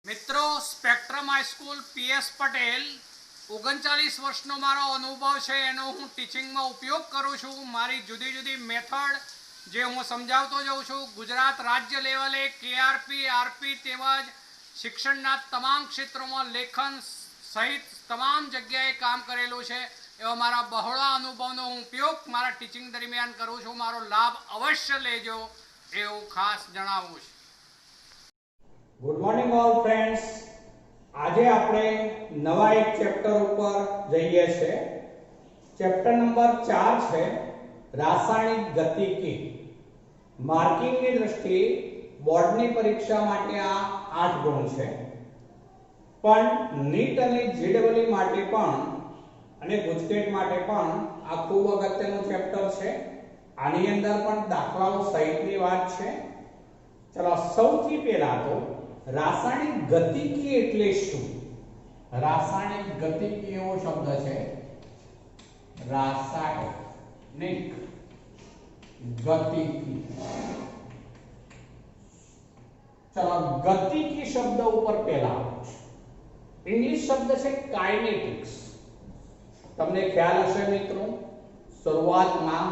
મિત્રો spectrum high school PS Patel 39 વર્ષનો મારો અનુભવ છે એનો હું ટીચિંગમાં ઉપયોગ કરું છું। મારી જુદી જુદી મેથડ જે હું સમજાવતો જાઉં છું। ગુજરાત રાજ્ય લેવલે કેઆરપી આરપી તેમજ શિક્ષણના તમામ ક્ષેત્રોમાં લેખન સહિત તમામ જગ્યાએ કામ કરેલું છે। એવા મારા બહોળા અનુભવનો હું ઉપયોગ મારા ટીચિંગ દરમિયાન કરું છું। મારો લાભ અવશ્ય લેજો એવું ખાસ જણાવું છું। Good morning all friends. आज આપણે નવા એક ચેપ્ટર ઉપર જઈએ છે। ચેપ્ટર નંબર 4 છે રાસાયણિક ગતિકી। માર્કિંગની દ્રષ્ટિએ બોર્ડની પરીક્ષા માટે આ 8 ગુણ છે, પણ નીટ અને જીડબલ્યુ માટે પણ અને ગુજકેટ માટે પણ આ ખૂબ અગત્યનું ચેપ્ટર છે। આની અંદર પણ દાખલાઓ સહિતની વાત છે। ચલો સૌથી પહેલા તો રાસાયણિક ગતિકી એટલે શું? રાસાયણિક ગતિકી એવો શબ્દ છે, રાસાયણિક ગતિકી। ચલો ગતિકી શબ્દ ઉપર પહેલા इंग्लिश शब्द છે કાઇનેટિક્સ। તમને ખ્યાલ હશે મિત્રો, શરૂઆતમાં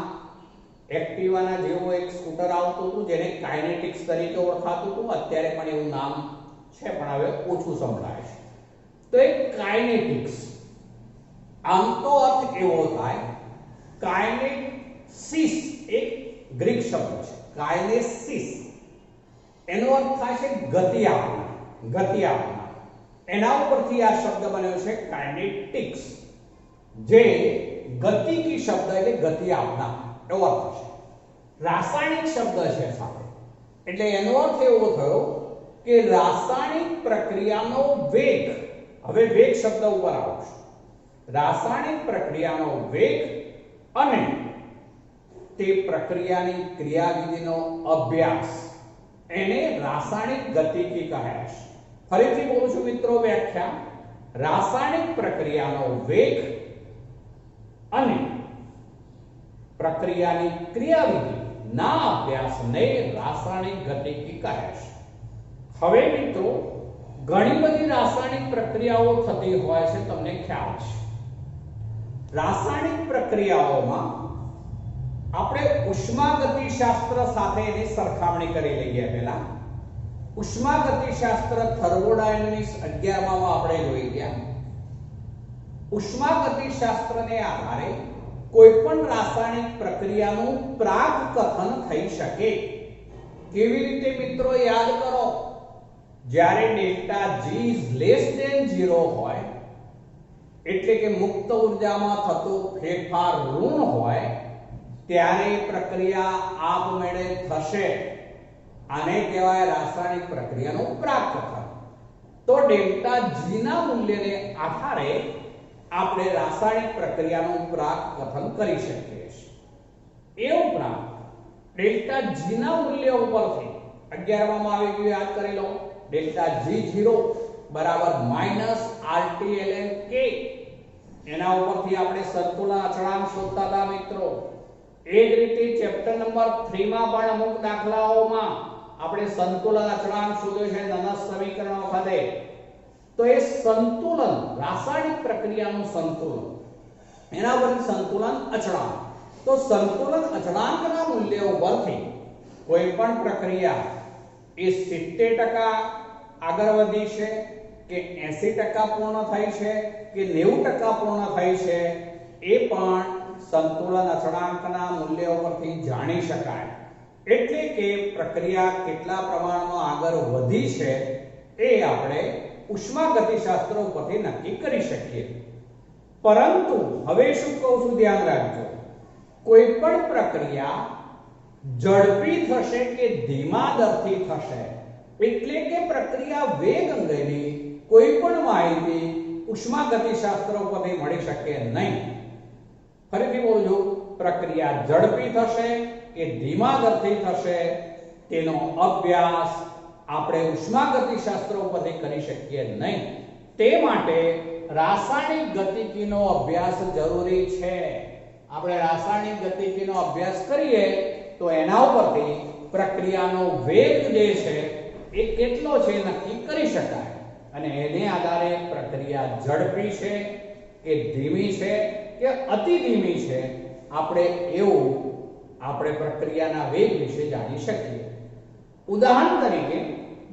एक्टिवाना જેવું એક સ્કૂટર આવતું હતું જેને કાઇનેટિક્સ તરીકે ઓળખાતું હતું। અત્યારે પણ એવું નામ છે પણ હવે ઓછું સંભળાય છે। તો એ કાઇનેટિક્સ આમ તો અર્થ એવો થાય, કાઇનેસિસ એક ગ્રીક શબ્દ છે, કાઇનેસિસ એનો અર્થ થાય છે ગતિ આપના, ગતિ આપના। એના ઉપરથી આ શબ્દ બન્યો છે કાઇનેટિક્સ, જે ગતિકી શબ્દ એટલે ગતિ આપના એવો અર્થ છે। રાસાયણિક શબ્દ છે સાથે, એટલે એનો અર્થ એવો થયો કે રાસાયણિક પ્રક્રિયાનો વેગ। હવે વેગ શબ્દ ઉપર આવશે। રાસાયણિક પ્રક્રિયાનો વેગ અને તે પ્રક્રિયાની ક્રિયાવિધિનો અભ્યાસ એને રાસાયણિક ગતિકી કહે છે। ફરીથી બોલું છું મિત્રો વ્યાખ્યા, રાસાયણિક પ્રક્રિયાનો વેગ અને પ્રક્રિયાની ક્રિયાવિધિ ના અભ્યાસને રાસાયણિક ગતિકી કહે છે। હવે મિત્રો ઘણી બધી રાસાયણિક પ્રક્રિયાઓ થતી હોય છે, તમને ખ્યાલ છે। રાસાયણિક પ્રક્રિયાઓમાં આપણે ઉષ્માગતિશાસ્ત્ર સાથે એની સરખામણી કરી લઈએ। પહેલા ઉષ્માગતિશાસ્ત્ર થર્મોડાયનેમિક્સ 11માં આપણે જોઈ ગયા। ઉષ્માગતિશાસ્ત્રને આધારે કોઈ પણ રાસાયણિક પ્રક્રિયાનું પ્રાક કથન થઈ શકે। કેવી રીતે મિત્રો યાદ કરો, જ્યારે ડેલ્ટા G < 0 હોય એટલે કે મુક્ત ઉર્જામાં થતો ફેરફાર ઋણ હોય ત્યારે પ્રક્રિયા આપમેળે થશે। આને કહેવાય રાસાયણિક પ્રક્રિયાનું પ્રાક કથન। તો ડેલ્ટા G ના મૂલ્યને આધારે આપણે રાસાયણિક પ્રક્રિયાનું પ્રાક કથન કરી શકીએ છીએ। એ ઉપરાંત ડેલ્ટા G ના મૂલ્ય ઉપરથી 11માં આવી ગયું, યાદ કરી લો, ડેલ્ટા G0 બરાબર -RT ln K। એના ઉપરથી આપણે સંતુલન અચળાંક શોધતા હતા મિત્રો। એ જ રીતે ચેપ્ટર નંબર 3 માં પણ અમુક દાખલાઓમાં આપણે સંતુલન અચળાંક શોધ્યો છે નનસ સમીકરણ વખતે। તો એ સંતુલન, રાસાયણિક પ્રક્રિયાનું સંતુલન, એના પરથી સંતુલન અચળાંક। તો સંતુલન અચળાંકના મૂલ્ય ઉપરથી કોઈ પણ પ્રક્રિયા એ 70% આગળ વધી છે કે 80% પૂર્ણ થઈ છે કે 90% પૂર્ણ થઈ છે એ પણ સંતુલન અચળાંકના મૂલ્ય ઉપરથી જાણી શકાય। એટલે કે પ્રક્રિયા કેટલા પ્રમાણમાં આગળ વધી છે એ આપણે ઉષ્માગતિશાસ્ત્ર ઉપરથી નક્કી કરી શકીએ। પરંતુ હવે શું કહું છું, ધ્યાન રાખજો, કોઈ પણ પ્રક્રિયા ઝડપી થશે કે ધીમા દરથી થશે, એટલે કે પ્રક્રિયા વેગ અંગેની કોઈ પણ માહિતી ઉષ્માગતિશાસ્ત્ર ઉપરથી મળી શકે નહીં। ફરીથી બોલજો, પ્રક્રિયા ઝડપી થશે કે ધીમા દરથી થશે તેનો અભ્યાસ આપણે ઉષ્માગતિશાસ્ત્ર ઉપરથી કરી શકીએ નહીં। તે માટે રાસાયણિક ગતિકીનો અભ્યાસ જરૂરી છે। આપણે રાસાયણિક ગતિકીનો અભ્યાસ કરીએ તો એના ઉપરથી પ્રક્રિયાનો વેગ જે છે એ કેટલો છે નક્કી કરી શકાય। અને એને આધારે પ્રક્રિયા ઝડપી છે કે ધીમી છે કે અતિ ધીમી છે, આપણે પ્રક્રિયાના વેગ વિશે જાણી શકીએ. ઉદાહરણ તરીકે,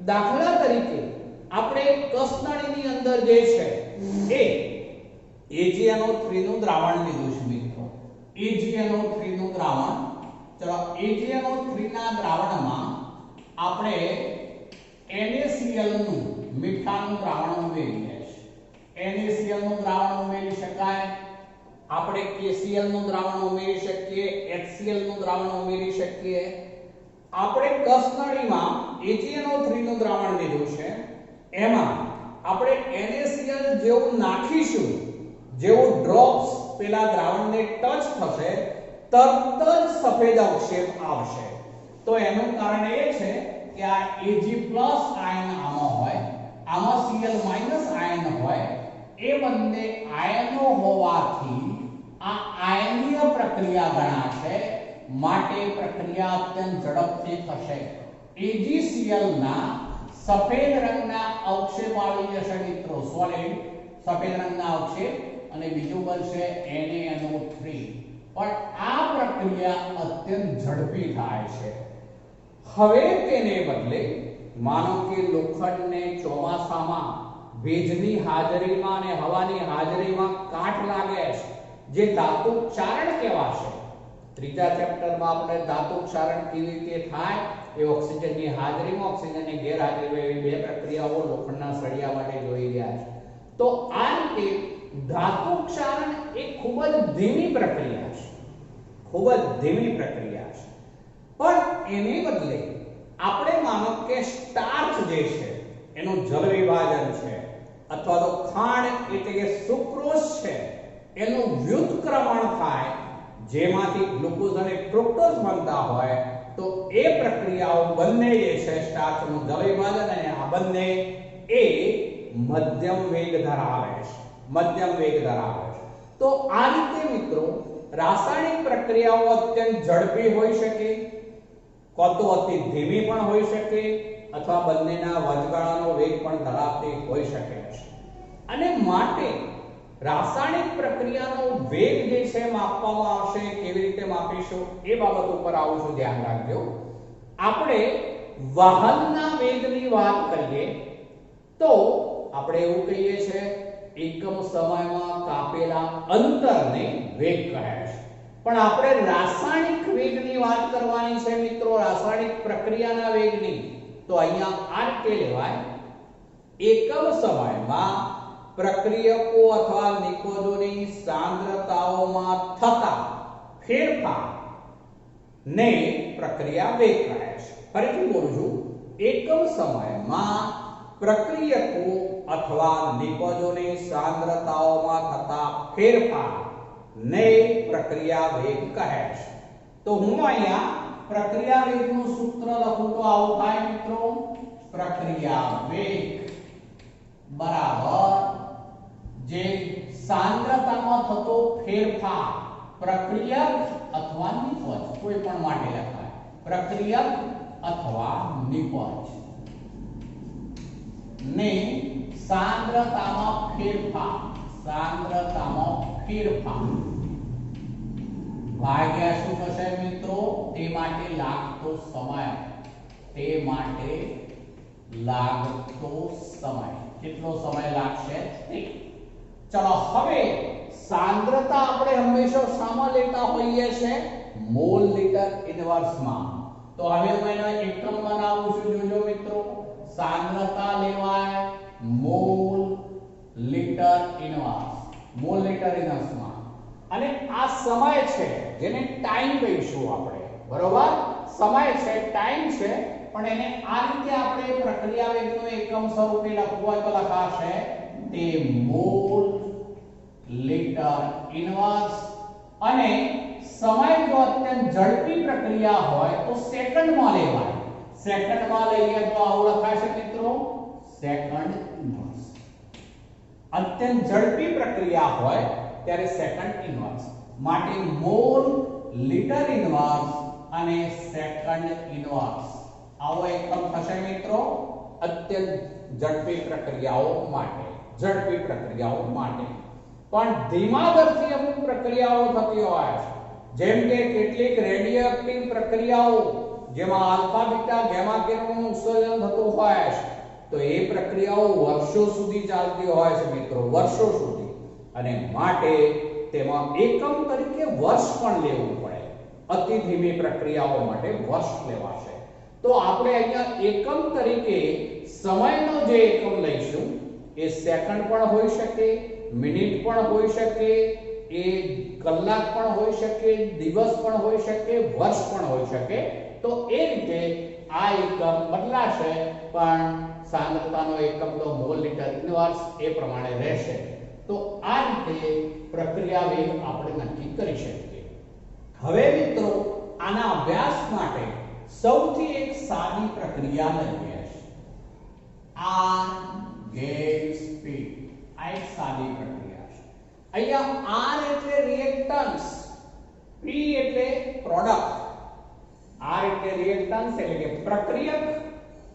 દાખલા તરીકે આપણે કસનળીની અંદર જે છે એ AgNO3 નું દ્રાવણ લીધું છે મિત્રો. AgNO3 નું દ્રાવણ. ચલો AgNO3 ના દ્રાવણમાં આપણે NaCl નું મીઠાનું દ્રાવણ ઉમેરીએ છીએ. NaCl નું દ્રાવણ ઉમેરી શકાય, આપણે KCl નું દ્રાવણ ઉમેરી શકીએ, HCl નું દ્રાવણ ઉમેરી શકીએ. આપણે કસનળીમાં AgNO3 નું દ્રાવણ લીધું છે, એમાં આપણે NaCl જેવું નાખીશું, જેવું ડ્રોપ્સ પેલા દ્રાવણને ટચ થશે તરત જ સફેદ અવક્ષેપ આવશે. તો એનું કારણ એ છે કે આ Ag+ આયન આમાં હોય, આમાં Cl- આયન હોય, એ બંને આયનો હોવાથી આ આયનીય પ્રક્રિયા ગણાશે, માટે પ્રક્રિયા અત્યંત ઝડપથી થશે. AgCl ના સફેદ રંગના અવક્ષેપ આવી જશે મિત્રો, સોલિડ સફેદ રંગના અવક્ષેપ, અને બીજું બનશે NaNO3. પણ આ પ્રક્રિયા અત્યંત ઝડપી થાય છે. હવે તેને બદલે માનો કે લોખંડને ચોમાસામાં ભેજની હાજરીમાં અને હવાની હાજરીમાં કાટ લાગે છે, જે ધાતુ ક્ષારણ કહેવાશે. ત્રીજા ચેપ્ટરમાં આપણે ધાતુ ક્ષારણ કેવી રીતે થાય એ ઓક્સિજનની હાજરીમાં, ઓક્સિજનની ગેરહાજરીમાં એવી બે પ્રક્રિયાઓ લોખંડના સળિયા માટે જોઈ ગયા છે. તો આ રીતે ધાતુ ક્ષારણ એ ખૂબ જ ધીમી પ્રક્રિયા છે, ખૂબ જ ધીમી પ્રક્રિયા છે. પણ એને બદલે આપણે માનો કે સ્ટાર્ચ જે છે એનું જલ વિભાજન છે, અથવા તો ખાંડ એટલે કે સુક્રોઝ છે એનું વ્યુત્ક્રમણ થાય, જેમાંથી ગ્લુકોઝ અને ફ્રુક્ટોઝ બનતા હોય, તો એ પ્રક્રિયાઓ બંને જે છે સ્ટાર્ચનું જલ વિભાજન અને આ બંને એ મધ્યમ વેગ ધરાવે છે, મધ્યમ વેગ ધરાવે છે. તો આ રીતે મિત્રો રાસાયણિક પ્રક્રિયાઓ અત્યંત ઝડપી હોઈ શકે, કાં તો અતિ ધીમી પણ હોઈ શકે, અથવા બંનેના વચગાળાનો વેગ પણ ધરાવતી હોઈ શકે છે. અને માટે રાસાયણિક પ્રક્રિયાનો વેગ જે છે માપવામાં આવશે, કેવી રીતે માપીશું એ બાબત ઉપર આવું છું, ધ્યાન રાખજો. આપણે વાહનના વેગની વાત કરીએ તો આપણે એવું કહીએ છીએ એકમ સમયમાં કાપેલા અંતરને વેગ કહે છે. પણ આપણે રાસાયણિક વેગની વાત કરવાની છે મિત્રો, રાસાયણિક પ્રક્રિયાના વેગની, તો અહીંયા આ રીતે લેવાય, એકમ સમયમાં પ્રક્રિયકો અથવા નિકોજોની સાંદ્રતાઓમાં થતા ફેરફાર ને પ્રક્રિયા વેગ કહે છે. ફરીથી બોલું છું, એકમ સમયમાં પ્રક્રિયકો અથવા નિકોજોની સાંદ્રતાઓમાં થતા ફેરફાર ને પ્રક્રિયા વેગ કહે છે. તો હું અહીંયા પ્રક્રિયા વેગનું સૂત્ર લખું તો આવું થાય મિત્રો, પ્રક્રિયા વેગ બરાબર જે સાંદ્રતામાં થતો ફેરફાર, પ્રક્રિયક અથવા નિપજ કોઈ પણ માટે લખાય, પ્રક્રિયક અથવા નિપજ ને સાંદ્રતામાં ફેરફાર, સાંદ્રતામાં ફેરફાર ભાગ્યા શું થશે મિત્રો, તે માટે લાગતો સમય, તે માટે લાગતો સમય, કેટલો સમય લાગશે તે. ચલો હવે સાંદ્રતા આપણે હંમેશા શામાં લેતા હોઈએ છે, મોલ લિટર ઇન્વર્સમાં. તો હવે હું એનો એકમ બનાવું છું, જોજો મિત્રો. સાંદ્રતા લેવાય mole litre inverse, mole litre ઇન્વર્સમાં, અને આ સમય છે જેને ટાઈમ કહીશું આપણે, બરોબર. સમય છે, ટાઈમ છે, પણ એને આ રીતે આપણે પ્રક્રિયા વેગનો એકમ સ્વરૂપે લખવું હોય તો લખાશે તે મોલ લિટર ઇન્વર્સ. અને સમય જો અત્યંત ઝડપી પ્રક્રિયા હોય તો સેકન્ડમાં લેવાય, સેકન્ડમાં લઈએ તો આવું લખાશે મિત્રો, સેકન્ડ ઇન્વર્સ. અત્યંત ઝડપી પ્રક્રિયા હોય ત્યારે સેકન્ડ ઇન્વર્સ, માટે મોલ લિટર ઇન્વર્સ અને સેકન્ડ ઇન્વર્સ આવો એકમ થશે મિત્રો. અત્યંત ઝડપી પ્રક્રિયાઓ માટે પણ ધીમા દરથી અમુક પ્રક્રિયાઓ થતી હોય છે, જેમ કે કેટલીક રેડિયોએક્ટિવ પ્રક્રિયાઓ જેમાં આલ્ફા બીટા ગામા કિરણોનું ઉત્સર્જન થતું હોય છે, તો એ પ્રક્રિયાઓ વર્ષો સુધી ચાલતી હોય છે મિત્રો, વર્ષો સુધી, અને માટે તેમાં એકમ તરીકે વર્ષ પણ લેવું પડે. અતિ ધીમી પ્રક્રિયાઓ માટે વર્ષ લેવાશે. તો આપણે અહીંયા એકમ તરીકે સમયનો જે એકમ લઈશું એ સેકન્ડ પણ હોઈ શકે, મિનિટ પણ હોઈ શકે, એ કલાક પણ હોઈ શકે, દિવસ પણ હોઈ શકે, વર્ષ પણ હોઈ શકે. તો એ રીતે આ એકમ બદલાશે પણ સાંદ્રતાનો એકમ તો મોલ લીટર ઇન્વર્સ એ પ્રમાણે રહેશે. તો આ રીતે પ્રક્રિયા વેગ આપણે નક્કી કરી શકીએ. હવે મિત્રો આના અભ્યાસ માટે સૌથી એક સાદી પ્રક્રિયા લઈએ છે, R ગેટ સ્પીડ. આ એક સાદી પ્રક્રિયા છે. અહીંયા R એટલે રિએક્ટન્સ, P એટલે પ્રોડક્ટ. R એટલે રિએક્ટન્સ એટલે કે પ્રક્રિયક,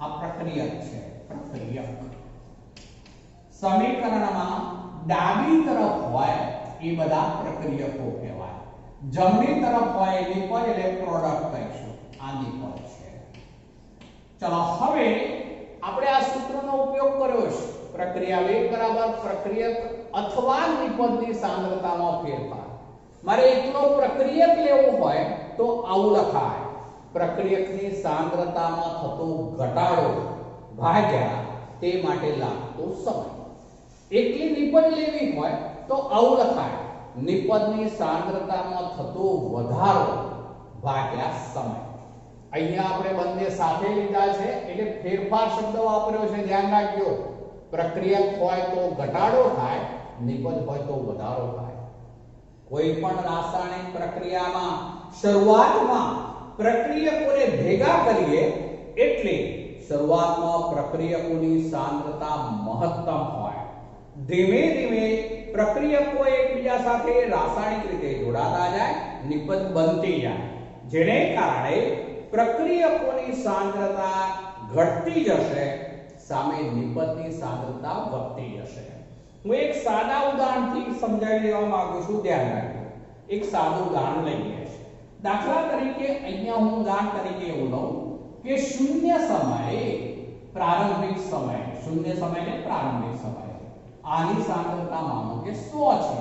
આ પ્રક્રિયક છે, પ્રક્રિયક. સમીકરણમાં ડાબી તરફ હોય એ બધા પ્રક્રિયકો કહેવાય, જમણી તરફ હોય એ નિપજ એટલે પ્રોડક્ટ કહીશું. આ નિપજ છે. ચલો હવે આપણે આ સૂત્રનો ઉપયોગ કર્યો છે, પ્રક્રિયા વેગ બરાબર પ્રક્રિયક અથવા નિપજની સાંદ્રતામાં ફેરફાર. મારે એકલો પ્રક્રિયક લેવું હોય તો આવું લખાય, પ્રક્રિયકની સાંદ્રતામાં થતો ઘટાડો ભાગ્યા તે માટે લાગતો સમય. એકલી નિપજ લેવી હોય તો આવું લખાય, નિપજની સાંદ્રતામાં થતો વધારો ભાગ્યા સમય. અહીંયા આપણે બંને સાથે લીધા છે એટલે ફેરફાર શબ્દ વાપર્યો છે, ધ્યાન રાખજો. પ્રક્રિયક હોય તો ઘટાડો થાય, નિપજ હોય તો વધારો થાય. કોઈ પણ રાસાયણિક પ્રક્રિયામાં શરૂઆતમાં પ્રક્રિયકોને ભેગા કરીએ એટલે શરૂઆતમાં પ્રક્રિયકોની સાંદ્રતા મહત્તમ હોય. ધીમે ધીમે પ્રક્રિયકો એકબીજા સાથે રાસાયણિક રીતે જોડાતા જાય, નિપજ બનતી જાય, જેને કારણે પ્રક્રિયકોની સાંદ્રતા ઘટતી જશે, સામે નિપજની સાંદ્રતા વધતી જશે. હું એક સાદા ઉદાહરણથી સમજાવી દેવા માંગુ છું, ધ્યાન રાખજો. એક સાદું ઉદાહરણ લઈએ. દાખલા તરીકે અહીંયા હું ઉદાહરણ તરીકે એવું લઉં કે શૂન્ય સમયે પ્રારંભિક સમય, શૂન્ય સમયને પ્રારંભિક સમય, આની સાંદ્રતા માનો કે 100 છે,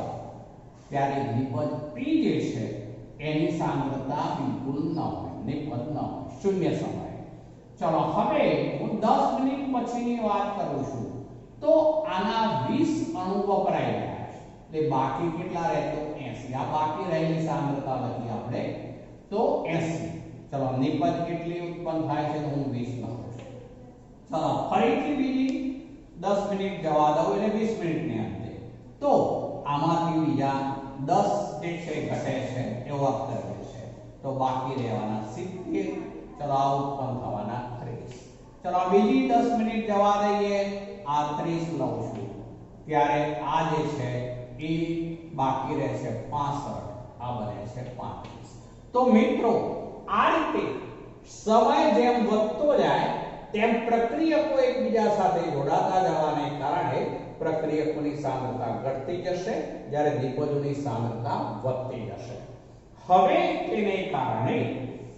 ત્યારે નિપજ P જે છે એની સાંદ્રતા બિલકુલ ન હોય, નિપજ ન હોય શૂન્ય સમયે. ચલો હવે હું 10 મિનિટ પછીની વાત કરું છું તો આના 20 અણુ વપરાઈ ગયા છે, એટલે બાકી કેટલા રહે તો 80. આ બાકી રહેલી સાંદ્રતા લખી આપણે તો 80. ચલો નિપજ કેટલી ઉત્પન્ન થાય છે તો હું 20 લખું છું. ચલો ફરીથી બીજી 10 મિનિટ જવા દઉં એટલે 20 મિનિટની અંતે, તો આમાંથી બીજા 10 જે છે ઘટે છે એવો અક્ષર છે, તો બાકી રહેવાના 70. ચલો આ ઉત્પન્ન થવાના 30. ચલો બીજી 10 મિનિટ જવા દઈએ, આ 30 લઉં છું, ત્યારે આ જે છે એ બાકી રહે છે 65, આ બને છે 35. તો મિત્રો આ રીતે સમય જેમ વધતો જાય તેમ પ્રક્રિયકો એકબીજા સાથે જોડાતા જવાને કારણે પ્રક્રિયકોની સાંદ્રતા ઘટતી જશે, જ્યારે નિપજોની સાંદ્રતા વધતી જશે. હવે તેને કારણે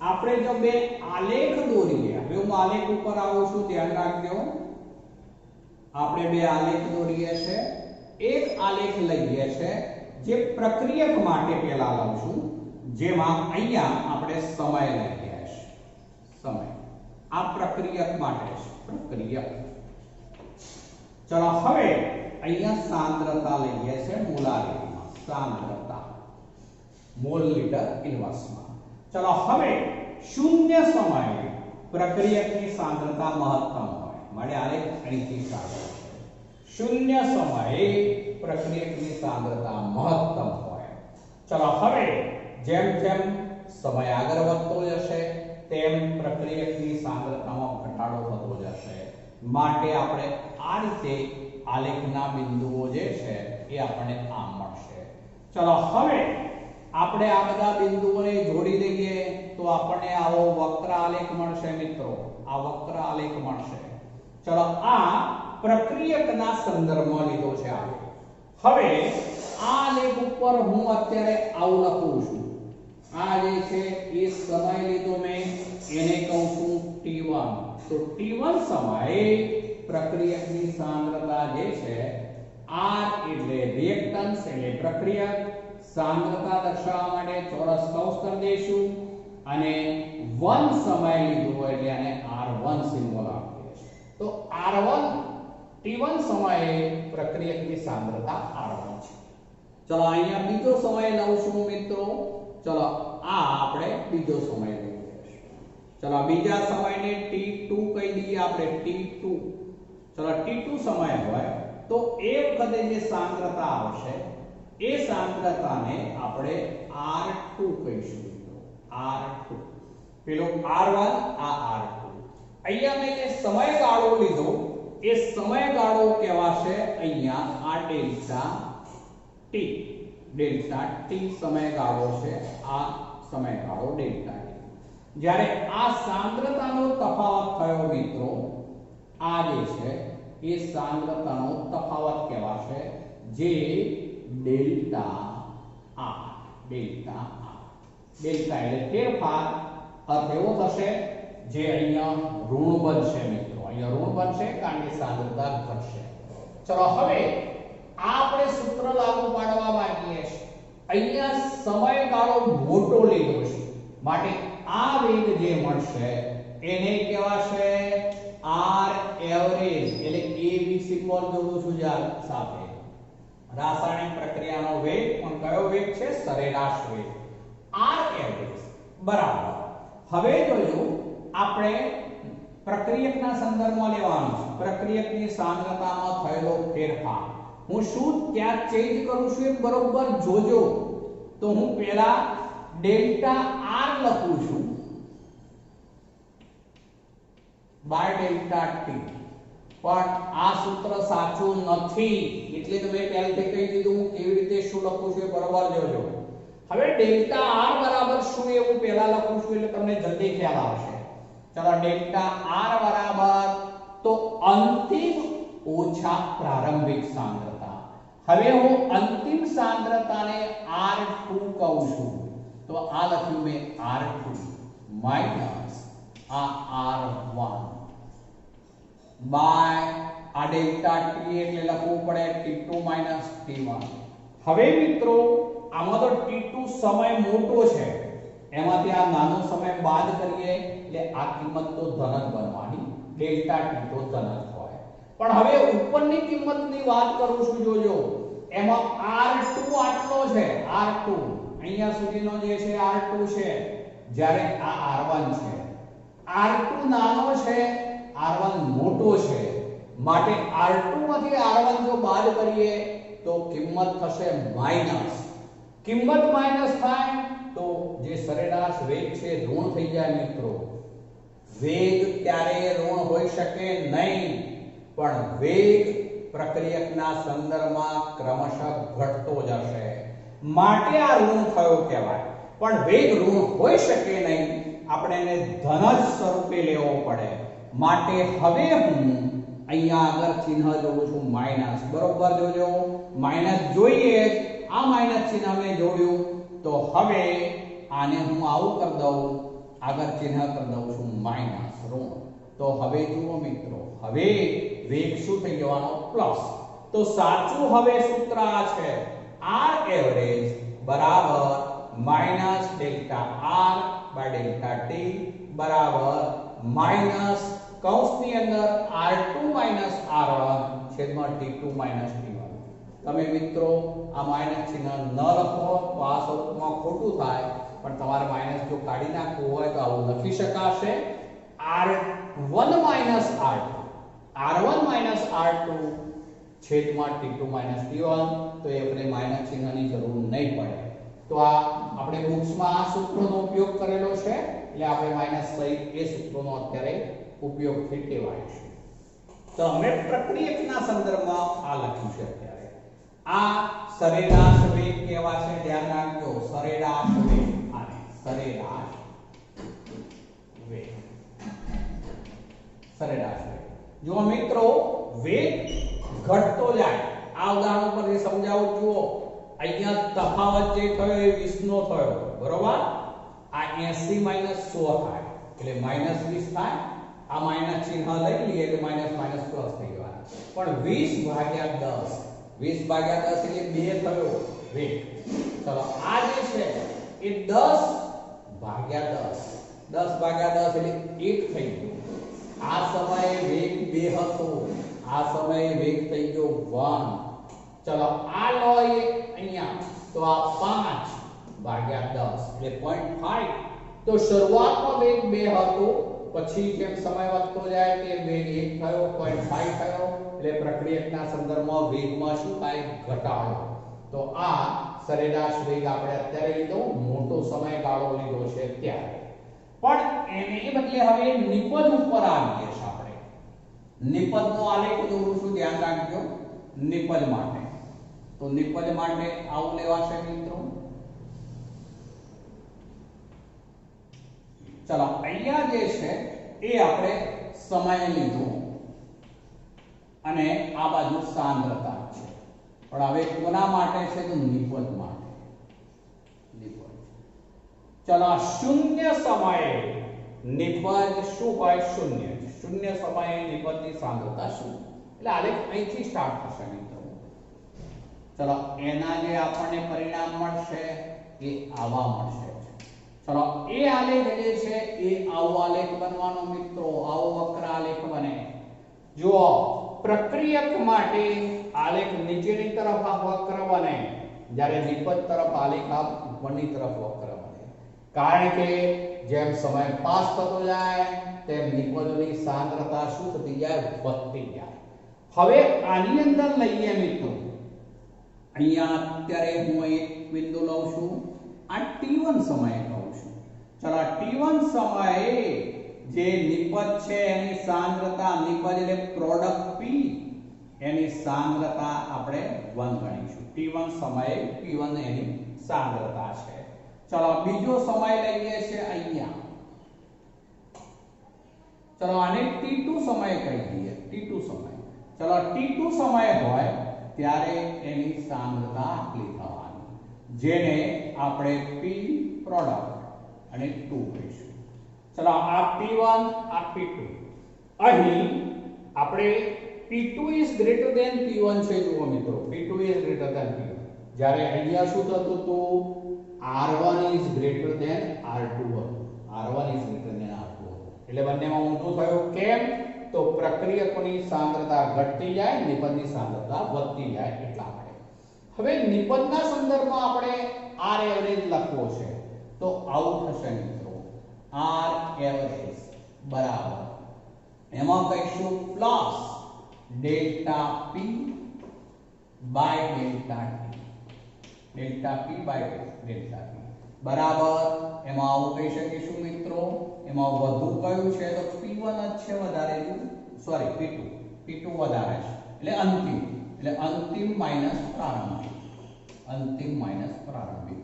આપણે જો બે આલેખ દોરીએ, હવે હું આલેખ ઉપર આવું છું, ધ્યાન રાખજો. આપણે બે આલેખ દોરીએ છે. એક આલેખ લઈએ છે જે પ્રક્રિયક માટે પહેલા લઉં છું, જેમાં અહીંયા આપણે સમય લઈએ છે, સમય. આ પ્રક્રિયક માટે છે, પ્રક્રિયક. ચલો હવે અહીંયા સાંદ્રતા લઈએ છે મોલારિટીમાં, સાંદ્રતા મોલ લીટર ઇન્વર્સમાં. ચલો હવે શૂન્ય સમયે પ્રક્રિયકની સાંદ્રતા મહત્તમ હોય, માટે આલેખ અહીંથી ચાલે છે. શૂન્ય સમયે પ્રક્રિયકની સાંદ્રતા મહત્તમ હોય. ચલો હવે જેમ જેમ સમય આગળ વધતો જશે તેમ પ્રક્રિયકની સાંદ્રતામાં ઘટાડો થતો જશે, માટે આપણે આ રીતે આલેખના બિંદુઓ જે છે એ આપણને આમ મળશે. ચલો હવે આપણે આ બધા બિંદુઓને જોડી દઈએ તો આપણને આવો વક્ર આલેખ મળશે મિત્રો, આ વક્ર આલેખ મળશે. ચલો આ પ્રક્રિયકના સંદર્ભમાં લીધો છે આપણે. હવે આ લેખ ઉપર હું અત્યારે આવું લખું છું. આ જે છે એ સમય લીધો મેં, એને કહું છું T1. તો T1 સમયે પ્રક્રિયકની સાંદ્રતા જે છે R એટલે રિએક્ટન્સ એટલે પ્રક્રિયક, સાંદ્રતા દર્શાવવા માટે ચોરસ કૌંસ કરી દઈશું અને 1 સમય લીધો એટલે આને R1 સિમ્બોલ આપીએ છીએ. તો R1 T1 સમયે પ્રક્રિયકની સાંદ્રતા R1 છે. ચલો અહીંયા બીજો સમય લઉં છું મિત્રો. ચલો આ આપણે બીજો સમય લઈએ. ચલો બીજા સમયને T2 કહી દઈએ આપણે. T2. ચલો T2 સમય હોય તો એ વખતે જે સાંદ્રતા આવશે એ સાંદ્રતાને આપણે R2 કહીશું મિત્રો. R2. પેલો R1 આ R2. અહીંયા મેં જે સમયગાળો લીધો એ સમયગાળો કહેવાશે અહીંયા આ ડેલ્ટા T. ડેલ્ટા T સમયગાળો છે, આ સમયગાળો ડેલ્ટા T. જ્યારે આ સાંદ્રતાનો તફાવત થયો મિત્રો, આ જે છે એ સાંદ્રતાનો તફાવત કહેવાશે જે delta R. Delta R. Delta એટલે ફેરફાર, અર્થ એવો થશે જે અહીંયા ઋણ બનશે મિત્રો. અહીંયા ઋણ બનશે કારણ કે સાંદ્રતા ઘટશે. ચલો હવે આપણે સૂત્ર લાગુ પાડવા માંગીએ છીએ. અહીંયા સમયગાળો મોટો લીધો છે માટે આ વેગ જે મળશે એને કહેવાશે R એવરેજ એટલે AB સિમ્બોલ જોડું છું સાથે. રાસાયણિક પ્રક્રિયાનો વેગ પણ કયો વેગ છે? સરેરાશ વેગ. R એવરેજ બરાબર. હવે જોજો આપણે પ્રક્રિયકના સંદર્ભમાં લેવાનું છે. પ્રક્રિયકની સાંદ્રતામાં થયેલો ફેરફાર હું શું ત્યાં ચેન્જ કરું છું એ બરોબર જોજો. તો હું પહેલા ડેલ્ટા R લખું છું બાય ડેલ્ટા T. પણ આ સૂત્ર સાચું નથી એટલે તો મેં પહેલાથી કહી દીધું હું કેવી રીતે શું લખું છું એ બરોબર જોજો. હવે ડેલ્ટા R બરાબર શું એવું પહેલા લખું છું એટલે તમને જલ્દી ખ્યાલ આવશે. ચલો ડેલ્ટા R બરાબર તો અંતિમ ઓછા પ્રારંભિક સાંદ્રતા. હવે હું અંતિમ સાંદ્રતાને R2 કહું છું. તો આ લખ્યું મેં R2 માઈનસ આ R1 બાય આ ડેલ્ટા T એટલે લખવું પડે T2 માઈનસ T1. હવે મિત્રો આમાં તો T2 સમય મોટો છે, એમાંથી આ નાનો સમય બાદ કરીએ એટલે આ કિંમત તો ધન જ બનવાની. ડેલ્ટા T તો ધન જ હોય. પણ હવે ઉપરની કિંમતની વાત કરું છું જોજો. એમાં R2 આટલો છે. R2 અહીંયા સુધીનો જે છે R2 છે, જ્યારે આ R1 છે. R2 નાનો છે, R1 મોટો છે. માટે R2 માંથી R1 જો બાદ કરીએ તો કિંમત થશે માઈનસ. કિંમત માઈનસ થાય તો જે સરેરાશ વેગ છે ઋણ થઈ જાય મિત્રો. વેગ ક્યારે ઋણ હોઈ શકે નહીં, પણ વેગ પ્રક્રિયકના સંદર્ભમાં ક્રમશઃ ઘટતો જશે માટે આ ઋણ થયો કહેવાય. પણ વેગ ઋણ હોઈ શકે નહીં, આપણે એને ધન જ સ્વરૂપે લેવો પડે. માટે હવે હું અહીંયા આગળ ચિહ્ન જોડું છું માઈનસ. બરોબર જોજો, માઈનસ જોઈએ. આ માઈનસ ચિહ્ન મેં જોડ્યું તો હવે આને હું આવું કરી દઉં, આગળ ચિહ્ન કરી દઉં છું માઈનસ ઋણ. તો હવે જુઓ મિત્રો, હવે વેગ શું થઈ જવાનો? પ્લસ. તો સાચું હવે સૂત્ર આ છે R એવરેજ બરાબર minus delta R by delta T બરાબર માઈનસ કૌંસની અંદર R2 માઈનસ R1 છેદમાં T2 માઈનસ T1. તમે મિત્રો આ માઈનસ ચિહ્ન ન લખો તો આ સ્વરૂપમાં ખોટું થાય, પણ તમારે માઈનસ જો કાઢી નાખવું હોય તો આવું લખી શકાશે R1 minus R2 R1 minus R2 છેદમાં T2 માઈનસ T1. તો એ આપણે માઈનસ ચિહ્નની જરૂર નહીં પડે. તો આ આપણે બુક્સમાં આ સૂત્રનો ઉપયોગ કરેલો છે એટલે આપણે માઈનસ સહિત એ સૂત્રનો અત્યારે ઉપયોગ થઈ ટેવાઈશું. તો અમે પ્રક્રિયકના સંદર્ભમાં આ લખ્યું છે અત્યારે. આ સરેરાશ વેગ કહેવાશે. ધ્યાન રાખજો, સરેરાશ વેગ. આને સરેરાશ વેગ. સરેરાશ વેગ. જો મિત્રો વેગ ઘટતો જાય. આ ઉદાહરણ પરથી સમજાવું. જુઓ અહીંયા તફાવત જે થયો એ 20 નો થયો, બરોબર. આ 80 માઈનસ 100 થાય એટલે માઈનસ 20 થાય. આ માઈનસ ચિહ્ન લઈ લઈએ એટલે માઈનસ માઈનસ પ્લસ થઈ જવાના. પણ 20 ભાગ્યા 10, 20 ભાગ્યા 10 એટલે 2 થયો વેગ. ચલો આ જે છે એ 10 ભાગ્યા 10, 10 ભાગ્યા 10 એટલે 1 થઈ ગયો. આ સમયે વેગ 2 હતો, આ સમયે વેગ થઈ ગયો 1. ચલો આ લો અહીંયા, તો આ 5 ભાગ્યા 10 એટલે 0.5. તો શરૂઆતમાં વેગ 2 હતો, પછી જેમ સમય વધતો જાય તેમ વેગ 1 થયો, 0.5 થયો. એટલે પ્રક્રિયકના સંદર્ભમાં વેગમાં શું થાય? ઘટાડો. તો આ સરેરાશ વેગ આપણે અત્યારે લીધો, મોટો સમયગાળો લીધો છે ત્યારે. પણ એને બદલે હવે નિપજ ઉપર આવીએ છીએ આપણે. નિપજનો આલેખ દોરું છું, ધ્યાન રાખજો. નિપજ માટે તો નિપજ માટે આવું લેવાશે મિત્રો. ચલો અહીંયા જે છે એ આપણે સમય લીધો અને આ બાજુ સાંદ્રતા છે. પણ હવે કોના માટે છે? તો નિપજ માટે. નિપજ. ચલો શૂન્ય સમયે નિપજ શું હોય? શૂન્ય. શૂન્ય સમયે નિપજની સાંદ્રતા શું? એટલે આલેખ અહીંથી સ્ટાર્ટ થશે મિત્રો. ચલો એના જે આપણને પરિણામ મળશે એ આવા મળશે. ચલો એ આલેખ જે છે એ આવો આલેખ બનવાનો મિત્રો, આવો વક્ર આલેખ બને. જુઓ પ્રક્રિયક માટે આલેખ નીચેની તરફ આ વક્ર બને, જ્યારે નિપજ તરફ આલેખ આ ઉપરની તરફ વક્ર બને. કારણ કે જેમ સમય પાસ થતો જાય તેમ નિપજની સાંદ્રતા શું થતી જાય? વધતી જાય. હવે આની અંદર લઈએ મિત્રો, અહીંયા અત્યારે હું એક બિંદુ લઉં છું, આ t1 સમયે કહું છું. ચલો t1 સમયે જે નિપજ છે એની સાંદ્રતા, નિપજ એટલે પ્રોડક્ટ p, એની સાંદ્રતા આપણે 1 ગણીશું. t1 સમયે p1 એની સાંદ્રતા છે. ચલો બીજો સમય લઈએ છે અહીંયા. ચલો આને t2 સમય કહી દઈએ. t2 સમય. ચલો t2 સમય હોય ત્યારે એની સાંદ્રતા આટલી થવાની, જેને આપણે p પ્રોડક્ટ અને 2 કહીશું. ચલો આ p1 આ p2. અહીં આપણે p2 is greater than p1 છે. જુઓ મિત્રો p2 is greater than p1. જ્યારે અહીંયા શું થતું હતું? r1 is greater than r2 હતું. r1 is greater than r2 હતું. એટલે બંનેમાં ઊંધું થયું. કેમ? તો પ્રક્રિયકોની સાંદ્રતા ઘટતી જાય, નિપજની સાંદ્રતા વધતી જાય એટલા માટે. હવે નિપજના સંદર્ભમાં આપણે r એવરેજ લખવો છે, તો આવું થશે મિત્રો. r એવરેજ બરાબર એમાં કહીશું plus delta p by delta t. Delta p by delta t બરાબર એમાં આવું કહી શકીશું મિત્રો. એમાં વધુ કયું છે? તો p1 જ છે વધારે. સોરી p2 વધારે છે એટલે અંતિમ. એટલે અંતિમ માઈનસ પ્રારંભિક. અંતિમ માઈનસ પ્રારંભિક.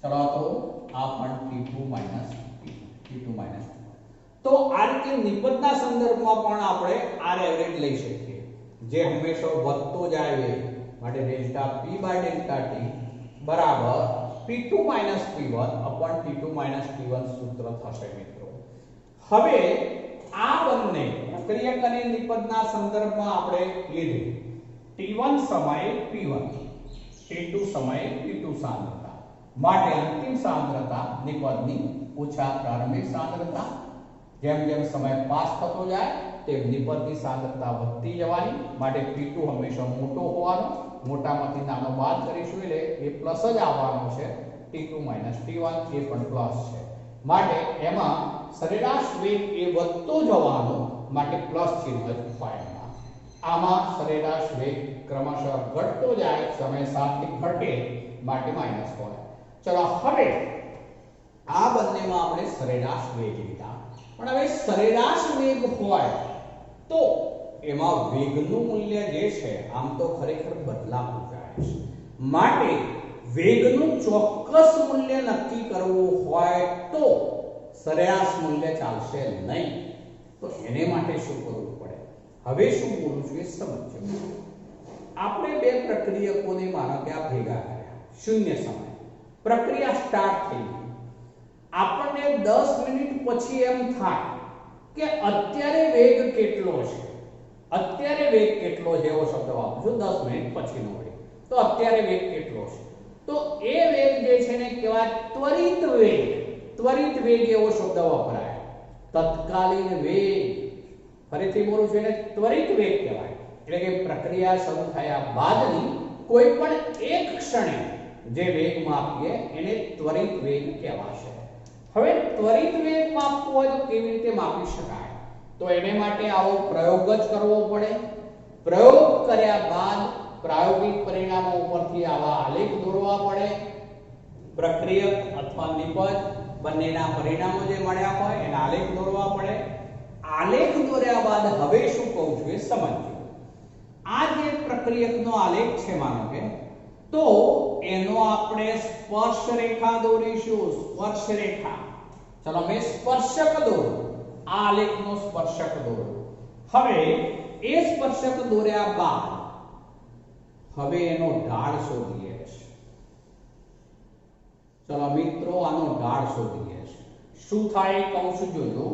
ચલો તો આ પણ t2 માઈનસ t2 માઈનસ. તો આ રીતે નિપજના સંદર્ભમાં પણ આપણે r એવરેજ લઈ શકીએ, જે હંમેશા વધતો જાય છે. માટે delta p by delta t બરાબર p2 minus p1 upon t2 minus t1 સૂત્ર થશે મિત્રો. હવે આ બંને પ્રક્રિયક અને નિપજના સંદર્ભમાં આપણે લીધું. t1 સમયે p1, t2 સમયે p2 સાંદ્રતા. માટે અંતિમ સાંદ્રતા નિપજની ઓછા પ્રારંભિક સાંદ્રતા. જેમ જેમ સમય પાસ થતો જાય તેમ નિપજની સાંદ્રતા વધતી જવાની. માટે p2 હંમેશા મોટો હોવાનો. મોટામાંથી નાનો બાદ કરીશું એટલે એ પ્લસ જ આવવાનો છે. t2 માઈનસ t1 એ પણ પ્લસ છે. માટે એમાં સરેરાશ વેગ એ વધતો જવાનો, માટે પ્લસ ચિહ્ન જ ફાઇલમાં. આમાં સરેરાશ વેગ ક્રમશઃ ઘટતો જાય, સમય સાથે ઘટે, માટે માઈનસ હોય. ચલો હવે આ બંનેમાં આપણે સરેરાશ વેગ લીધા. પણ હવે સરેરાશ વેગ હોય તો એમાં વેગનું મૂલ્ય જે છે આમ તો ખરેખર બદલાતું જાય છે. માટે વેગનું ચોક્કસ મૂલ્ય નક્કી કરવું હોય તો સરેરાશ મૂલ્ય ચાલશે નહીં. તો એને માટે શું કરવું પડે? હવે શું બોલું છું એ સમજો. આપણે બે પ્રક્રિયકોને માનો કે આ ભેગા કર્યા શૂન્ય સમય, પ્રક્રિયા સ્ટાર્ટ થઈ ગઈ. આપણને 10 મિનિટ પછી એમ થાય કે અત્યારે વેગ કેટલો છે, અત્યારે વેગ કેટલો છે એવો શબ્દ વાપરું છું. 10 મિનિટ પછીનો વેગ, તો અત્યારે વેગ કેટલો છે, તો એ વેગ જે છે ને કહેવાય ત્વરિત વેગ. ત્વરિત વેગ એવો શબ્દ વપરાય. તત્કાલીન વેગ, ફરીથી બોલું છું, એને ત્વરિત વેગ કહેવાય. એટલે કે પ્રક્રિયા શરૂ થયા બાદની કોઈ પણ એક ક્ષણે જે વેગ માપીએ એને ત્વરિત વેગ કહેવાશે. હવે ત્વરિત વેગ માપવો હોય તો કેવી રીતે માપી શકાય? તો એને માટે આવો પ્રયોગ જ કરવો પડે. પ્રયોગ કર્યા બાદ પ્રાયોગિક પરિણામો ઉપરથી આવા આલેખ દોરવા પડે. પ્રક્રિયક અથવા નિપજ બંનેના પરિણામો જે મળ્યા હોય એના આલેખ દોરવા પડે. આલેખ દોર્યા બાદ હવે શું કહું છું એ સમજો. આ જે પ્રક્રિયકનો આલેખ છે માનો કે, તો એનો આપણે સ્પર્શ રેખા દોરીશું. સ્પર્શ રેખા, ચલો મેં સ્પર્શક દોર્યો, આ આલેખનો સ્પર્શક દોર્યો. હવે એ સ્પર્શક દોર્યા બાદ હવે એનો ઢાળ શોધીએ છે. ચલો મિત્રો આનો ઢાળ શોધીએ છે. શું થાય કહું છું જોજો.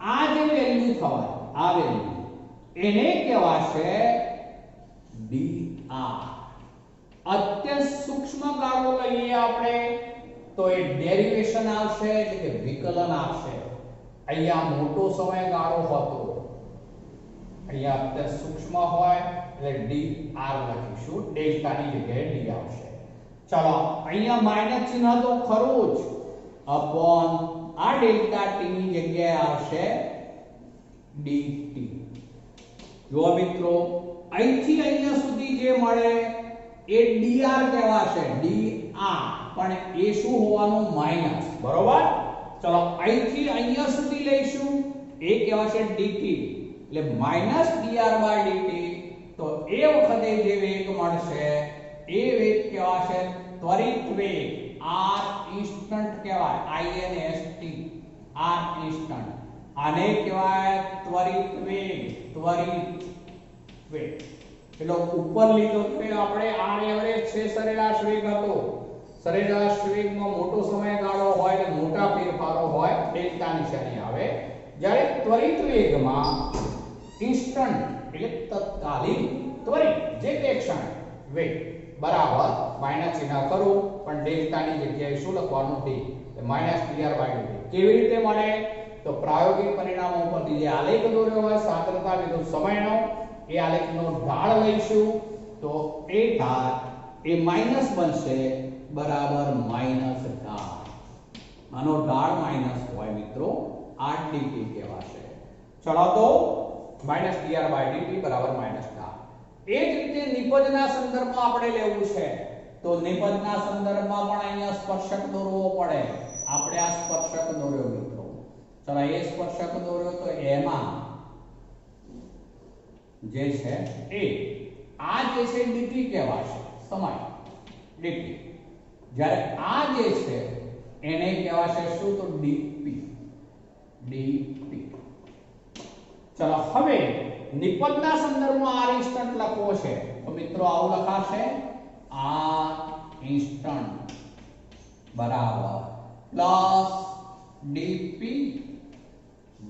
આ જે વેલ્યુ થવાય, આ વેલ્યુ એને કહેવાશે dr. અત્યંત સૂક્ષ્મ ગાળો લઈએ આપણે તો એ ડેરિવેશન આવશે, એટલે કે વિકલન આવશે. અહીંયા મોટો સમયગાળો હતો, અહીંયા અત્યંત સૂક્ષ્મ હોય એટલે dr લખીશું, ડેલ્ટાની જગ્યાએ d આવશે. ચલો અહીંયા માઈનસ ચિહ્ન તો ખરું જ, અપોન આ ડેલ્ટા t ની જગ્યાએ આવશે dt. જો મિત્રો અહીંથી અહીંયા સુધી જે મળે એ dr કહેવાશે, dr. પણ એ શું હોવાનું? માઈનસ, બરોબર? ચલો અહીંથી અહીંયા સુધી લઈશું, એ કહેવાશે dt, એટલે માઈનસ dr/dt. તો એ વખતે જે વેગ મળશે એ વેગ કહેવાશે ત્વરિત વેગ. r ઇન્સ્ટન્ટ કહેવાય, inst, r ઇન્સ્ટન્ટ. આને કહેવાય ત્વરિત વેગ. ત્વરિત વેગ એટલે ઉપર લીધો તો આપણે r એવરેજ છે, સરેરાશ વેગ હતો. સરેરાશ વેગમાં મોટો સમયગાળો હોય અને મોટા ફેરફારો હોય, ડેલ્ટા નિશાની આવે. જ્યારે ત્વરિત વેગમાં ઇન્સ્ટન્ટ એટલે તત્કાલીન, ત્વરિત જે તે ક્ષણ વેગ બરાબર માઈનસ ચિહ્ન કરું પણ ડેલ્ટાની જગ્યાએ શું લખવાનું? d, minus dr/dt. કેવી રીતે મળે? તો પ્રાયોગિક પરિણામો ઉપરથી જે આલેખ દોર્યો હોય સાંદ્રતા વિરુદ્ધ સમયનો, એ આલેખનો ઢાળ લઈશું. તો એ ઢાળ એ માઈનસ બનશે બરાબર માઈનસ ઢાળ. આનો ઢાળ માઈનસ હોય મિત્રો, આ dt કહેવાશે. ચલો તો માઈનસ dr/dt બરાબર માઈનસ ઢાળ. એ જ રીતે નિપજના સંદર્ભમાં આપણે લેવું છે તો નિપજના સંદર્ભમાં પણ અહીંયા સ્પર્શક દોરવો પડે. આપણે આ સ્પર્શક દોર્યો મિત્રો. ચલો એ સ્પર્શક દોર્યો તો એમાં જે છે એ આ જે છે dt કહેવાશે, સમય dt. જ્યારે આ જે છે એને કહેવાશે શું? તો dp. dp. ચલો હવે નિપજના સંદર્ભમાં r ઇન્સ્ટન્ટ લખવો છે તો મિત્રો આવું લખાશે, r ઇન્સ્ટન્ટ બરાબર plus dp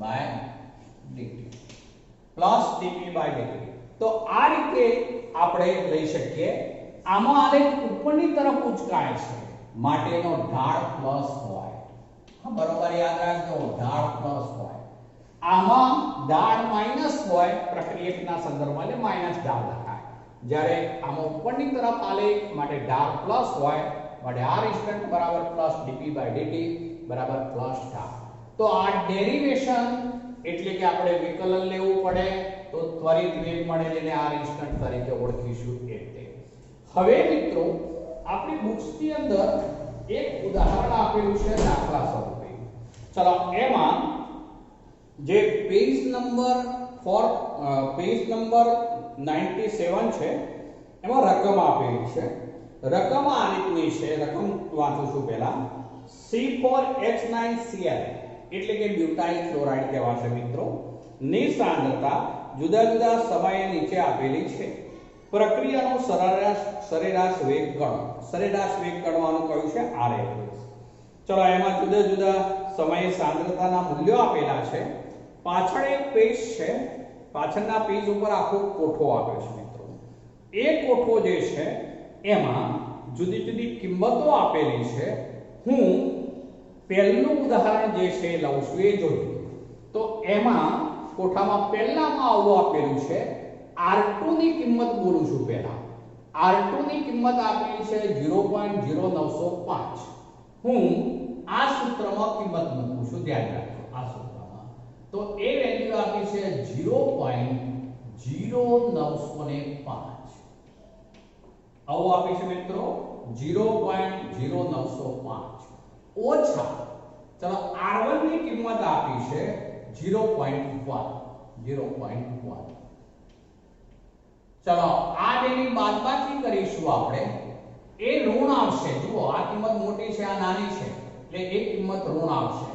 by dt, plus dp by dt. તો આ રીતે આપણે લઈ શકીએ. આમાં આલેખ ઉપરની તરફ ઉચકાય છે માટેનો ઢાળ પ્લસ હોય, બરોબર યાદ રાખજો, ઢાળ પ્લસ હોય. આમાં ઢાળ માઈનસ હોય પ્રક્રિયકના સંદર્ભમાં, એટલે માઈનસ ઢાળ લખાય. જ્યારે આમાં ઉપરની તરફ આલેખ માટે ઢાળ પ્લસ હોય માટે r ઇન્સ્ટન્ટ બરાબર પ્લસ dp બાય dt બરાબર પ્લસ ઢાળ. તો આ ડેરિવેશન એટલે કે આપણે વિકલન લેવું પડે તો ત્વરિત વેગ મળે, જેને r ઇન્સ્ટન્ટ તરીકે ઓળખીશું. એટલે હવે મિત્રો આપણી બુક્સની અંદર એક ઉદાહરણ આપેલું છે દાખલા સ્વરૂપે. ચલો એમાં જે પેજ નંબર 97 છે એમાં રકમ આપેલી છે. રકમ આ રીતની છે, રકમ વાંચું છું પહેલા. C4H9Cl એટલે કે બ્યુટાઇલ ક્લોરાઇડ કહેવાશે મિત્રો. ની સાંદ્રતા જુદા જુદા સમયે નીચે આપેલી છે. પ્રક્રિયાનો સરેરાશ વેગ ગણો. સરેરાશ વેગ ગણવાનું કહ્યું છે RMS. ચલો એમાં જુદા જુદા સમયે સાંદ્રતાના મૂલ્યો આપેલા છે. પાછળ એક પેજ છે, પાછળના પેજ ઉપર આખો કોઠો આપ્યો છે મિત્રો. એ કોઠો જે છે એમાં જુદી જુદી કિંમતો આપેલી છે. હું પહેલું ઉદાહરણ જે છે લઉં છું એ જોઈએ. તો એમાં કોઠામાં પહેલામાં આવું આપેલું છે R2 ની કિંમત બોલું છું. પહેલા R2 ની કિંમત આપેલી છે 0.0905. હું આ સૂત્રમાં કિંમત મૂકું છું, ધ્યાન રાખજો આ સૂત્રમાં. તો એ વેલ્યુ આપી છે 0.0905. આવું આપી છે મિત્રો 0.0905 ઓછા, ચલો R1 ની કિંમત આપી છે 0.1. ચલો આ બેની બાદબાકી કરીશું આપણે. એ ઋણ આવશે. જુઓ આ કિંમત મોટી છે, આ નાની છે, એટલે એ કિંમત ઋણ આવશે.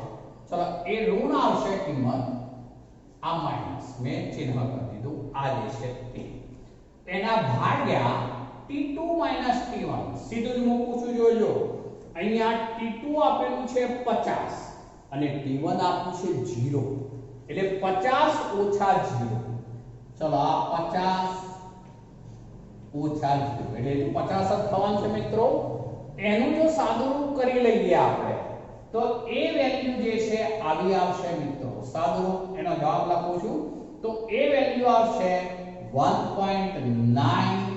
ચલો એ ઋણ આવશે કિંમત, આ માઈનસ મેં ચિહ્ન કરી દીધું, આ જે છે તે એના ભાગ્યા T2 T1. સીધું જ મૂકું છું, જોજો અહીંયા T2 આપેલું છે 50 અને T1 આપ્યું છે 0, એટલે 50 ઓછા 0. ચલો આ 50 ઓછા 0 એટલે 50 જ થવાનું છે મિત્રો. એનું જો સાદુરૂપ કરી લઈએ આપણે તો એ વેલ્યુ જે છે આવી આવશે મિત્રો. સાદુરૂપ એનો જવાબ લખું છું તો એ વેલ્યુ આવશે 1.90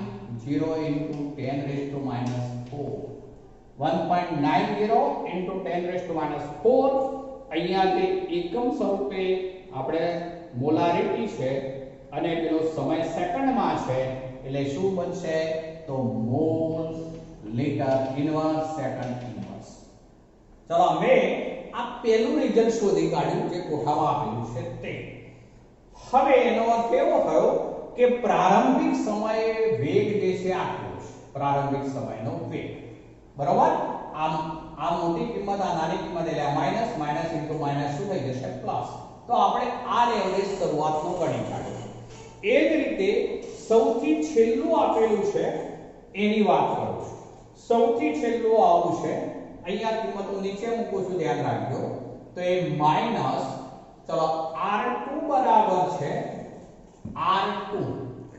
into 10 raised to minus 4. 1.90 into 10 raised to minus 4. અહીંયા જે એકમ સ્વરૂપે આપણે મોલારિટી છે અને પેલો સમય સેકન્ડમાં છે, એટલે શું બનશે તો mall litre inverse second inverse. ચલો મેં આ પહેલું રિઝલ્ટ શોધી કાઢ્યું જે કોઠામાં આપેલું છે તે. હવે એનો અર્થ એવો થયો કે પ્રારંભિક સમયે વેગ જે છે આટલો છે, પ્રારંભિક સમયનો વેગ બરોબર. આ મોટી કિંમત આ નાની કિંમત એટલે માઈનસ માઈનસ ઇન્ટુ માઈનસ શું થઈ જશે પ્લસ. તો આપણે આ એવરેજ શરૂઆતનો ગણી કાઢ્યો. એ જ રીતે સૌથી છેલ્લું આપેલું છે એની વાત કરું છું. સૌથી છેલ્લું આવું છે, અહીંયા કિંમતો નીચે મૂકું છું, ધ્યાન રાખજો. તો એ માઈનસ, ચલો R2 બરાબર છે R2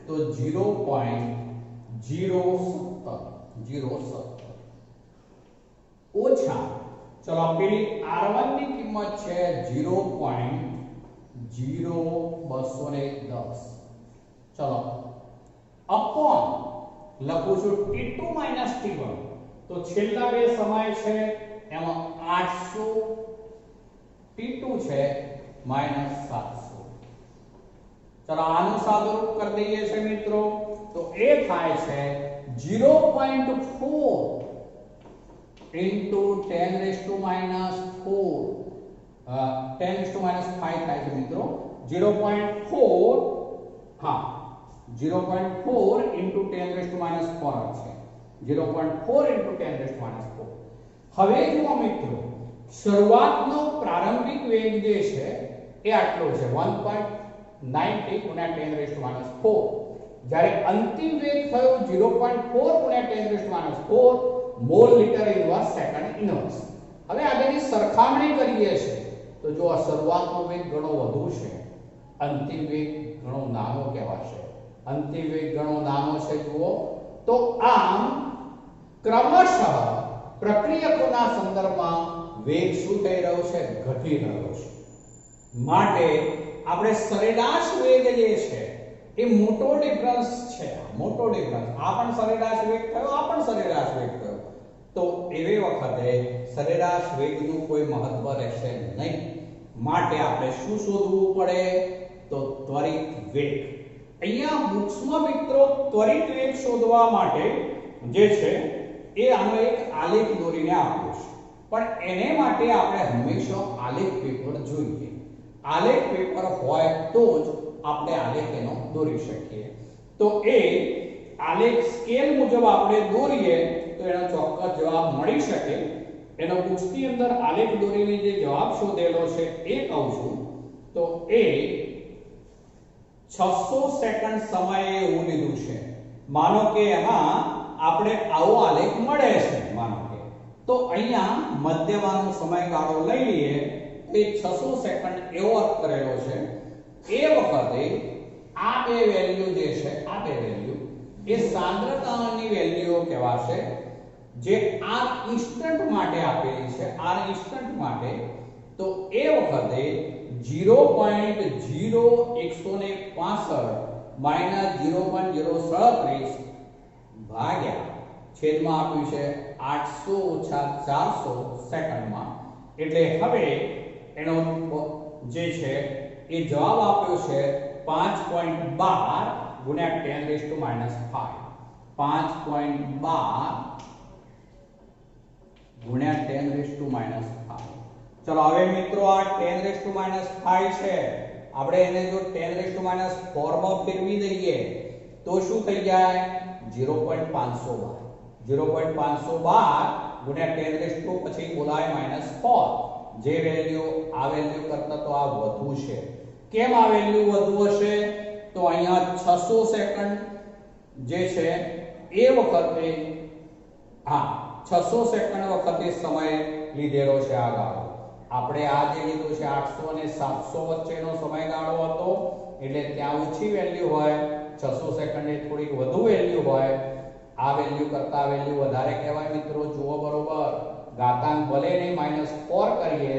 તો 0.070 ઓછા, ચલો પેલી R1 ની કિંમત છે 0.0210. ચલો અપોન લખું છું T2 T1. તો છેલ્લા બે સમય છે એમાં 800, T2 છે -700. ચલો આનું સાદુરૂપ કરી દઈએ છે મિત્રો. તો એ થાય છે 0.4 into 10 raised to minus 4. 10 raised to minus 5 થાય છે મિત્રો. 0.4 હા 0.4 into 10 raised to minus 4 છે. 0.4 into 10 raised to minus 4. હવે જુઓ મિત્રો, શરૂઆતનો પ્રારંભિક વેગ જે છે એ આટલો છે 1.90 ગુણ્યા 10 raised to minus 4. જ્યારે અંતિમ વેગ થયો 0.4 ગુણ્યા 10 raised to minus 4 mall litre inverse second inverse. હવે આગળની સરખામણી કરીએ છીએ તો જો આ શરૂઆતનો વેગ ઘણો વધુ છે, અંતિમ વેગ ઘણો નાનો કહેવાશે. અંતિમ વેગ ઘણો નાનો છે જુઓ. તો આમ ક્રમશઃ પ્રક્રિયકોના સંદર્ભમાં વેગ શું થઈ રહ્યો છે, ઘટી રહ્યો છે. માટે આપણે સરેરાશ વેગ જે છે એ મોટો ડિફરન્સ છે, મોટો ડિફરન્સ. આ પણ સરેરાશ વેગ થયો, આ પણ સરેરાશ વેગ થયો. તો એવી વખતે સરેરાશ વેગનું કોઈ મહત્વ રહેશે નહીં. માટે આપણે શું શોધવું પડે તો ત્વરિત વેગ. અહીંયા બુક્સમાં મિત્રો ત્વરિત વેગ શોધવા માટે જે છે એ આનો એક આલેખ દોરીને આપ્યો છે, પણ એને માટે આપણે હંમેશા આલેખ પેપર જોઈએ. આલેખ પેપર હોય તો જ આપણે આલેખ એનો દોરી શકીએ. તો એ આલેખ સ્કેલ મુજબ આપણે દોરીએ તો એનો ચોક્કસ જવાબ મળી શકે. એનો બુક્સની અંદર આલેખ દોરીને જે જવાબ શોધેલો છે એ કહું છું. તો એ 600 સેકન્ડ સમયે એવું લીધું છે. માનો કે એમાં આપણે આવો આલેખ મળે છે માનો કે, તો અહીંયા મધ્યમાંનો સમયગાળો લઈ લઈએ. એ 600 સેકન્ડ એવો અર્થ કરેલો છે. એ વખતે આ બે વેલ્યુ જે છે, આ બે વેલ્યુ એ સાંદ્રતાની વેલ્યુઓ કહેવાશે, જે r ઇન્સ્ટન્ટ માટે આપેલી છે. r ઇન્સ્ટન્ટ માટે તો એ વખતે 0.0165 માઈનસ 0.037 ભાગ્યા છેદમાં આપ્યું છે 800 - 400 સેકન્ડમાં. એટલે હવે એનો જે છે એ જવાબ આપ્યો છે 5.12 ગુણ્યા 10⁻⁵ 5.12 ગુણ્યા 10⁻⁵. ચલો હવે મિત્રો આ 10⁻⁵ છે, આપણે એને જો 10⁻⁴ માં ફેરવી દઈએ તો શું થઈ જાય? 0.512 ગુણ્યા 10⁻, પછી બોલાય -4. જે વેલ્યુ આ વેલ્યુ કરતા તો આ વધુ છે. કેમ આ વેલ્યુ વધુ હશે? તો અહીંયા 600 સેકન્ડ જે છે એ વખતે 600 સેકન્ડ વખતે સમય લીધેલો છે આ ગાળો. આપણે આ જે લીધું છે 800 અને 700 વચ્ચેનો સમયગાળો હતો, એટલે ત્યાં ઓછી વેલ્યુ હોય, 600 સેકન્ડ એ થોડીક વધુ વેલ્યુ હોય. આ વેલ્યુ કરતા આ વેલ્યુ વધારે કહેવાય મિત્રો. જુઓ બરોબર, ઘાતાંક ભલે નહીં -4 કરીએ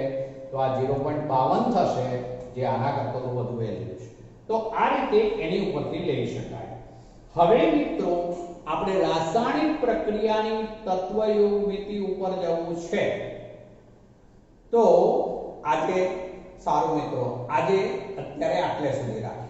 તો આ 0.52 થશે, જે આના કરતા તો વધુ વેલ્યુ છે. તો આ રીતે એની ઉપરથી લઈ શકાય. હવે મિત્રો આપણે રાસાયણિક પ્રક્રિયાની તત્વયોગમિતિ ઉપર જવું છે. તો આજે સારું મિત્રો, આજે અત્યારે આટલે સુધી રાખીએ.